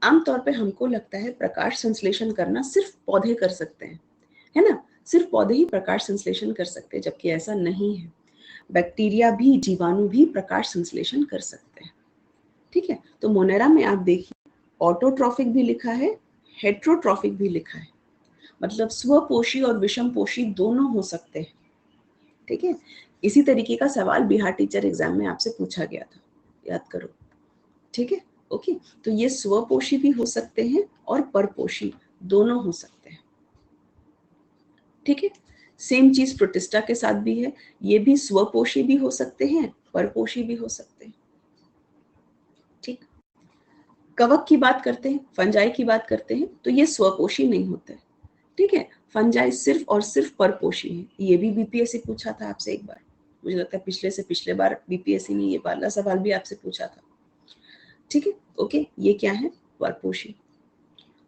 आमतौर पे हमको लगता है प्रकाश संश्लेषण करना सिर्फ पौधे कर सकते हैं, है ना, सिर्फ पौधे ही प्रकाश संश्लेषण कर सकते हैं, जबकि ऐसा नहीं है। बैक्टीरिया भी, जीवाणु भी प्रकाश संश्लेषण कर सकते हैं। ठीक है, तो मोनेरा में आप देखिए ऑटोट्रॉफिक भी लिखा है, हेट्रोट्रॉफिक भी लिखा है, मतलब स्वपोषी और विषमपोषी दोनों हो सकते हैं। ठीक है, इसी तरीके का सवाल बिहार टीचर एग्जाम में आपसे पूछा गया था, याद करो। ठीक है, ओके, तो ये स्वपोषी भी हो सकते हैं और परपोषी दोनों हो सकते हैं। ठीक है, सेम चीज प्रोटिस्टा के साथ भी है, ये भी स्वपोषी भी हो सकते हैं, परपोषी भी हो सकते हैं। ठीक, कवक की बात करते हैं, फंजाई की बात करते हैं, तो ये स्वपोषी नहीं होते। ठीक है, फंजाई सिर्फ और सिर्फ परपोषी है। ये भी बीपीएससी पूछा था आपसे एक बार, मुझे लगता है पिछले से पिछले बार बीपीएससी ने ये वाला सवाल भी आपसे पूछा था। ठीक है, ओके, ये क्या है, परपोषी।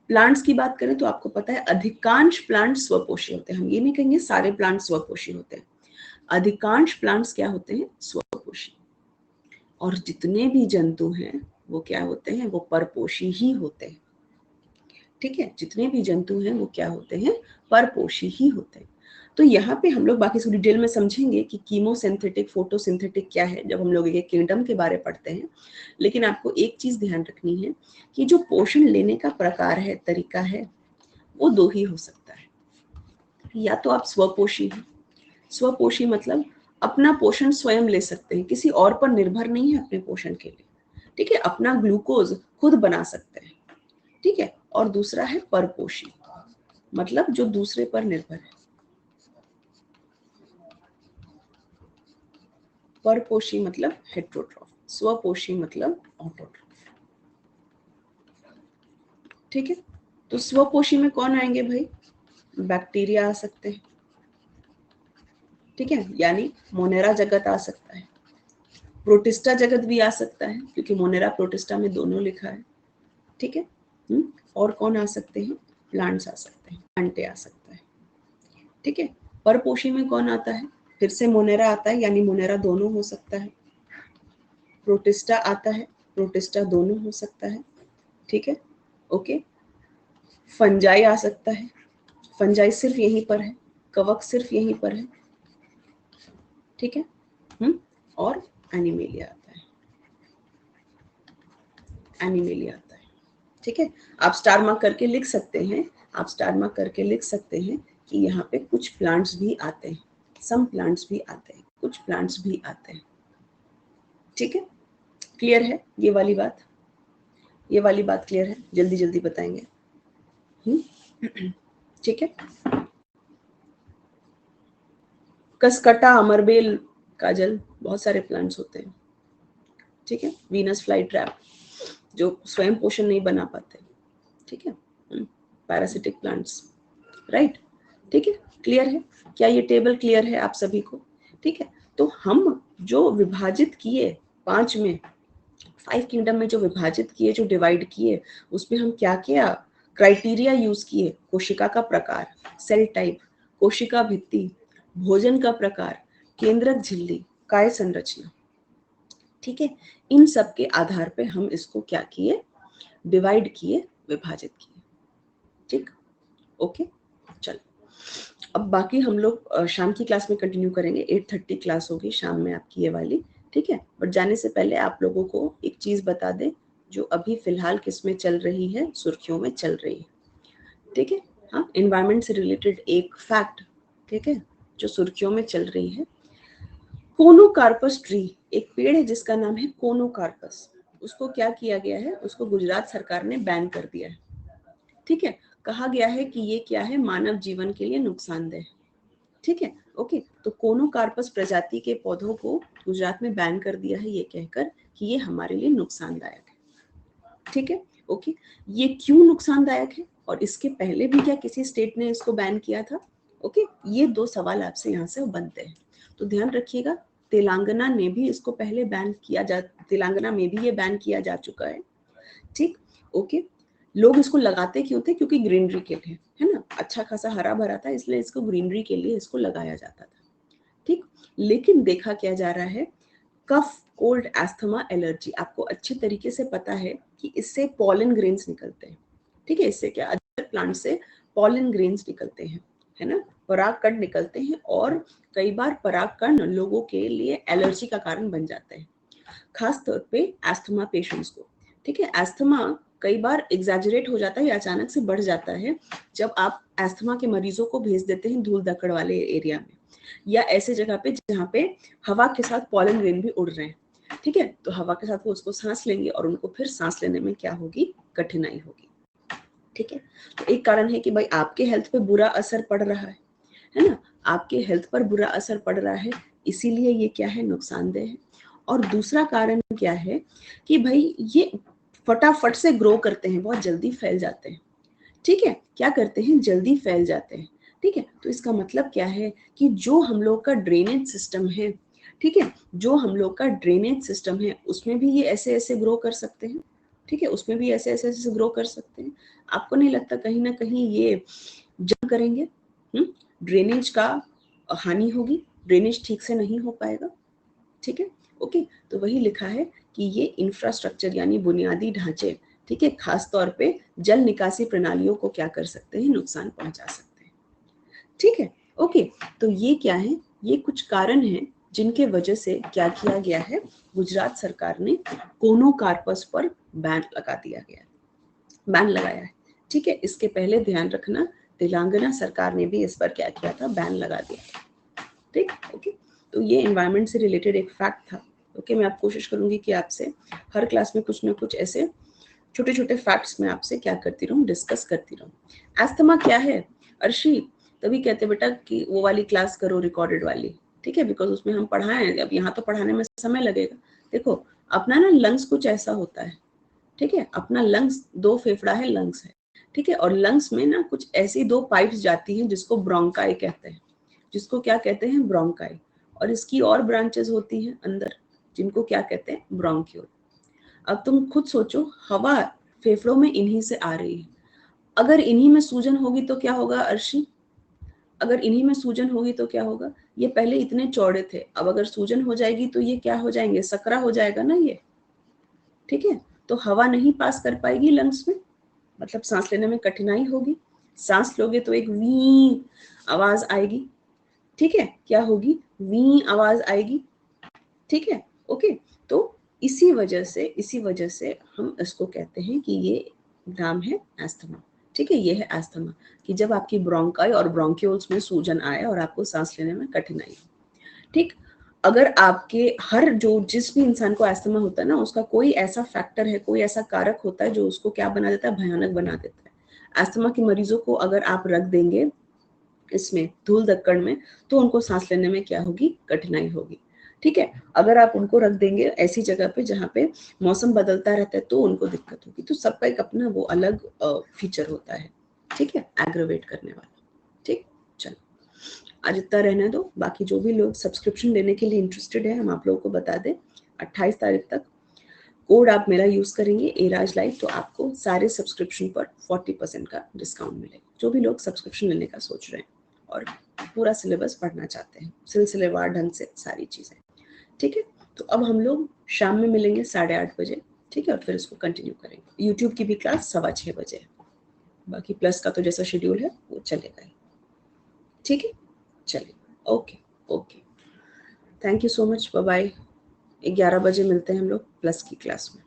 प्लांट्स की बात करें तो आपको पता है अधिकांश प्लांट स्वपोषी होते हैं। हम ये नहीं कहेंगे सारे प्लांट स्वपोषी होते हैं, अधिकांश प्लांट्स क्या होते हैं, स्वपोषी। और जितने भी जंतु हैं वो क्या होते हैं, वो परपोषी ही होते हैं। ठीक है, जितने भी जंतु हैं वो क्या होते हैं, परपोषी ही होते हैं। तो यहाँ पे हम लोग बाकी सब डिटेल में समझेंगे कि कीमोसिंथेटिक, फोटोसिंथेटिक क्या है जब हम लोग एक किंगडम के बारे पढ़ते हैं। लेकिन आपको एक चीज ध्यान रखनी है कि जो पोषण लेने का प्रकार है, तरीका है, वो दो ही हो सकता है। या तो आप स्वपोषी हैं, स्वपोषी मतलब अपना पोषण स्वयं ले सकते हैं, किसी और पर निर्भर नहीं है अपने पोषण के लिए। ठीक है, अपना ग्लूकोज खुद बना सकते हैं। ठीक है, और दूसरा है परपोषी, मतलब जो दूसरे पर निर्भर है। परपोषी मतलब हेट्रोट्रॉफ, स्वपोषी मतलब ऑटोट्रॉफ। ठीक है, तो स्वपोषी में कौन आएंगे भाई, बैक्टीरिया आ सकते हैं। ठीक है, यानी मोनेरा जगत आ सकता है, प्रोटिस्टा जगत भी आ सकता है, क्योंकि मोनेरा प्रोटिस्टा में दोनों लिखा है। ठीक है, और कौन आ सकते हैं, प्लांट्स आ सकते हैं, प्लांटे आ सकता है। ठीक है, परपोषी में कौन आता है, फिर से मोनेरा आता है, यानी मोनेरा दोनों हो सकता है। प्रोटिस्टा आता है, प्रोटिस्टा दोनों हो सकता है। ठीक है, ओके, फंजाई आ सकता है, फंजाई सिर्फ यहीं पर है, कवक सिर्फ यहीं पर है। ठीक है, और एनिमेलिया आता है, एनिमेलिया आता है। ठीक है, आप स्टार मार्क करके लिख सकते हैं, आप स्टार मार्क करके लिख सकते हैं कि यहाँ पे कुछ प्लांट्स भी आते हैं, सम प्लांट्स भी आते हैं, कुछ प्लांट्स भी आते हैं। ठीक है, क्लियर है ये वाली बात? ये वाली बात क्लियर है? जल्दी जल्दी बताएंगे। ठीक है, कसकटा, अमरबेल, काजल, बहुत सारे प्लांट्स होते हैं। ठीक है, वीनस फ्लाई ट्रैप जो स्वयं पोषण नहीं बना पाते। ठीक है, पैरासिटिक प्लांट्स, राइट। ठीक है, क्लियर है? क्या ये टेबल क्लियर है आप सभी को? ठीक है, तो हम जो विभाजित किए 5 में, 5 किंगडम में जो विभाजित किए, जो डिवाइड किए, उसमें हम क्या क्या क्राइटेरिया यूज किए? कोशिका का प्रकार, सेल टाइप, कोशिका भित्ति, भोजन का प्रकार, केंद्रक झिल्ली, काय संरचना। ठीक है, इन सब के आधार पे हम इसको क्या किए? डिवाइड किए, विभाजित किए। ठीक, ओके, चलो अब बाकी हम लोग शाम की क्लास में कंटिन्यू करेंगे। 8:30 क्लास होगी शाम में आपकी ये वाली। ठीक है, बट जाने से पहले आप लोगों को एक चीज बता दें जो अभी फिलहाल किस में चल रही है, सुर्खियों में चल रही है। ठीक है, हाँ, एनवायरमेंट से रिलेटेड एक फैक्ट, ठीक है, जो सुर्खियों में चल रही है। कोनोकार्पस ट्री, एक पेड़ है जिसका नाम है कोनोकार्पस, उसको क्या किया गया है? उसको गुजरात सरकार ने बैन कर दिया है। ठीक है, कहा गया है कि ये क्या है? मानव जीवन के लिए नुकसानदेह। ठीक है, ओके, तो कोनोकार्पस प्रजाति के पौधों को गुजरात में बैन कर दिया है, ये कहकर कि ये हमारे लिए नुकसानदायक है। ठीक है, ओके, ये क्यों नुकसानदायक है और इसके पहले भी क्या किसी स्टेट ने इसको बैन किया था? ओके, ये 2 सवाल आपसे यहाँ से बनते हैं, तो ध्यान रखिएगा। तेलंगाना ने भी इसको पहले बैन किया तेलंगाना में भी ये बैन किया जा चुका है। ठीक, ओके, लोग इसको लगाते क्यों थे? क्योंकि ग्रीनरी के लिए, है ना, अच्छा खासा हरा भरा था, इसलिए इसको ग्रीनरी के लिए इसको लगाया जाता था। ठीक, लेकिन देखा क्या जा रहा है? कफ, कोल्ड, एस्थमा, एलर्जी, आपको अच्छे तरीके से पता है कि इससे पॉलन ग्रेन्स निकलते हैं। ठीक है, इससे क्या, अदर प्लांट से पॉलन ग्रेन्स निकलते हैं, है ना, परागकण निकलते हैं, और कई बार परागकण लोगों के लिए एलर्जी का कारण बन जाते हैं, खास तौर पे एस्थमा पेशेंट्स को। ठीक है, एस्थमा कई बार एग्जैजरेट हो जाता है या अचानक से बढ़ जाता है जब आप एस्थमा के मरीजों को भेज देते हैं धूल धक्कड़ वाले एरिया में, या ऐसे जगह पे जहाँ पे हवा के साथ पॉलन ग्रेन भी उड़ रहे हैं। ठीक है, तो हवा के साथ वो उसको सांस लेंगे और उनको फिर सांस लेने में क्या होगी? कठिनाई होगी। ठीक है, तो एक कारण है कि भाई आपके हेल्थ पे बुरा असर पड़ रहा है ना, आपके हेल्थ पर बुरा असर पड़ रहा है, इसीलिए ये क्या है? नुकसानदेह है। और दूसरा कारण क्या है कि भाई ये फटाफट से ग्रो करते हैं, बहुत जल्दी फैल जाते हैं। ठीक है, क्या करते हैं? जल्दी फैल जाते हैं। ठीक है, तो इसका मतलब क्या है कि जो हम लोग का ड्रेनेज सिस्टम है, ठीक है, जो हम लोग का ड्रेनेज सिस्टम है, उसमें भी ये ऐसे ऐसे ग्रो कर सकते हैं। ठीक है, उसमें भी ऐसे ऐसे ऐसे ग्रो कर सकते हैं। आपको नहीं लगता कहीं ना कहीं ये जंग करेंगे? ड्रेनेज का हानि होगी, ड्रेनेज ठीक से नहीं हो पाएगा। ठीक है, ओके, तो वही लिखा है कि ये इंफ्रास्ट्रक्चर यानी बुनियादी ढांचे, ठीक है, खास तौर पे जल निकासी प्रणालियों को क्या कर सकते हैं? नुकसान पहुंचा सकते हैं। ठीक है, ओके, तो ये क्या है? ये कुछ कारण हैं जिनके वजह से क्या किया गया है? गुजरात सरकार ने कोनोकार्पस पर बैन लगा दिया गया, बैन लगाया है। ठीक है, इसके पहले ध्यान रखना तेलंगाना सरकार ने भी इस पर क्या किया था? बैन लगा दिया। ठीक, ओके, तो ये एनवायरनमेंट से रिलेटेड एक फैक्ट था। ओके, मैं आप कोशिश करूंगी कि आपसे हर क्लास में कुछ ना कुछ ऐसे छोटे छोटे फैक्ट्स में आपसे क्या करती रहूं? डिस्कस करती रहूं। एस्थमा क्या है अर्शी? तभी कहते बेटा कि वो वाली क्लास करो, रिकॉर्डेड वाली। ठीक है, बिकॉज उसमें हम पढ़ाएं, अब यहाँ तो पढ़ाने में समय लगेगा। देखो, अपना ना लंग्स कुछ ऐसा होता है। ठीक है, अपना लंग्स 2 फेफड़ा है, लंग्स है। ठीक है, और लंग्स में ना कुछ ऐसी 2 पाइप्स जाती हैं जिसको ब्रोंकाई कहते हैं, जिसको क्या कहते हैं? ब्रोंकाई। और इसकी और ब्रांचेस होती हैं अंदर, जिनको क्या कहते हैं? ब्रोंक्यूल। अब तुम खुद सोचो, हवा फेफड़ों में इन्हीं से आ रही है, अगर इन्हीं में सूजन होगी तो क्या होगा अर्शी? अगर इन्हीं में सूजन होगी तो क्या होगा? ये पहले इतने चौड़े थे, अब अगर सूजन हो जाएगी तो ये क्या हो जाएंगे? सकरा हो जाएगा ना ये। ठीक है, तो हवा नहीं पास कर पाएगी लंग्स में, मतलब सांस लेने में कठिनाई होगी। सांस लोगे तो एक वी आवाज आएगी। ठीक है, क्या होगी? वी आवाज आएगी। ठीक है, ओके, तो इसी वजह से हम इसको कहते हैं कि ये नाम है एस्थमा। ठीक है, ये है अस्थमा कि जब आपकी ब्रोंकाई और ब्रोंक्यूल्स में सूजन आए और आपको सांस लेने में कठिनाई हो। ठीक, अगर आपके जिस भी इंसान को अस्थमा होता है ना, उसका कोई ऐसा फैक्टर है, कोई ऐसा कारक होता है जो उसको क्या बना देता है, भयानक बना देता है। अस्थमा के मरीजों को अगर आप रख देंगे इसमें धूल धक्कड़ में, तो उनको सांस लेने में क्या होगी, कठिनाई होगी। ठीक है, अगर आप उनको रख देंगे ऐसी जगह पे जहाँ पे मौसम बदलता रहता है तो उनको दिक्कत होगी। तो सबका एक अपना वो अलग फीचर होता है। ठीक है, एग्रवेट करने वाला। ठीक, चलो आज इतना रहने दो। बाकी जो भी लोग सब्सक्रिप्शन लेने के लिए इंटरेस्टेड है, हम आप लोगों को बता दें 28 तारीख तक कोड आप मेरा यूज करेंगे एराज लाइव, तो आपको सारे सब्सक्रिप्शन पर 40% का डिस्काउंट मिलेगा। जो भी लोग सब्सक्रिप्शन लेने का सोच रहे हैं और पूरा सिलेबस पढ़ना चाहते हैं सिलसिलेवार ढंग से सारी चीजें। ठीक है, तो अब हम लोग शाम में मिलेंगे 8:30 बजे। ठीक है, और फिर इसको कंटिन्यू करेंगे। यूट्यूब की भी क्लास 6:15 बजे है। बाकी प्लस का तो जैसा शेड्यूल है वो चलेगा ही। ठीक है, चलिए, okay okay, thank you so much, bye bye. 11 बजे मिलते हैं हम लोग प्लस की क्लास में।